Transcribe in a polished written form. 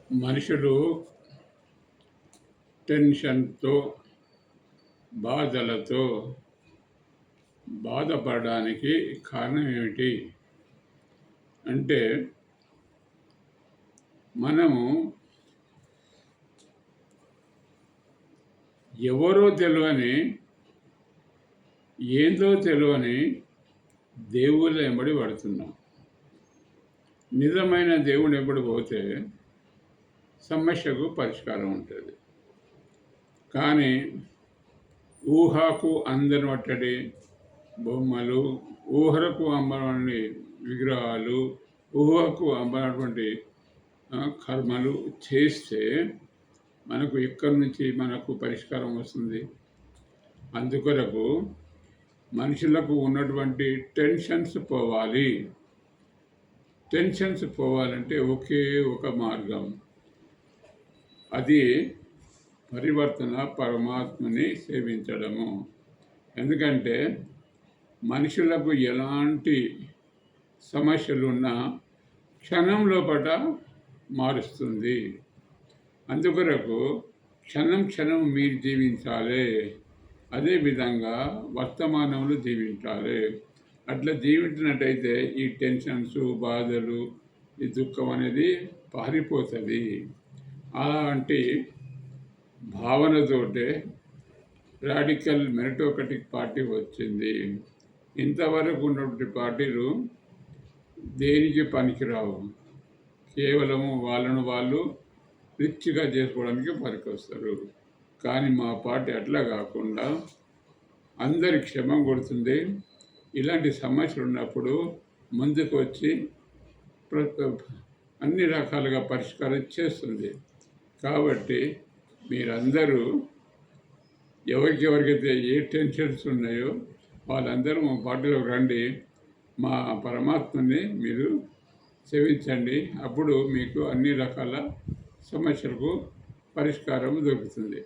మనుషులు టెన్షన్‌తో, బాధలతో బాధపడడానికి కారణం ఏమిటి? అంటే మనము ఎవరో తెలవని, ఏందో తెలవని దేవుళ్ళ వెంబడి పడుతున్నాం. నిజమైన దేవుడు వెంబడి పోతే సమస్యకు పరిష్కారం ఉంటుంది. కానీ ఊహకు అందనటువంటి బొమ్మలు, ఊహలకు అమ్మని విగ్రహాలు, ఊహకు అమ్మనటువంటి కర్మలు చేస్తే మనకు ఎక్కడి నుంచి మనకు పరిష్కారం వస్తుంది? అందుకొరకు మనుషులకు ఉన్నటువంటి టెన్షన్స్ పోవాలి. టెన్షన్స్ పోవాలంటే ఒకే ఒక మార్గం, అది పరివర్తన పరమాత్మని సేవించడము. ఎందుకంటే మనుషులకు ఎలాంటి సమస్యలున్నా క్షణం లోపల మారుస్తుంది. అందుకొరకు క్షణం క్షణం మీరు జీవించాలి, అదేవిధంగా వర్తమానంలో జీవించాలి. అట్లా జీవించినట్టయితే ఈ టెన్షన్స్, బాధలు, ఈ దుఃఖం అనేది పారిపోతుంది. అలాంటి భావనతోటే రాడికల్ మెరిటోక్రటిక్ పార్టీ వచ్చింది. ఇంతవరకు ఉన్నటువంటి పార్టీలు దేనికి పనికిరావు, కేవలము వాళ్ళను వాళ్ళు రిచ్గా చేసుకోవడానికి పనికొస్తారు. కానీ మా పార్టీ అట్లా కాకుండా అందరి క్షేమం కొడుతుంది. ఇలాంటి సమస్యలు ఉన్నప్పుడు ముందుకు వచ్చి అన్ని రకాలుగా పరిష్కారం చేస్తుంది. కాబట్టి మీరందరూ ఎవరికైతే ఏ టెన్షన్స్ ఉన్నాయో వాళ్ళందరూ మా పార్టీలోకి రండి, మా పరమాత్మని మీరు సేవించండి. అప్పుడు మీకు అన్ని రకాల సమస్యలకు పరిష్కారం దొరుకుతుంది.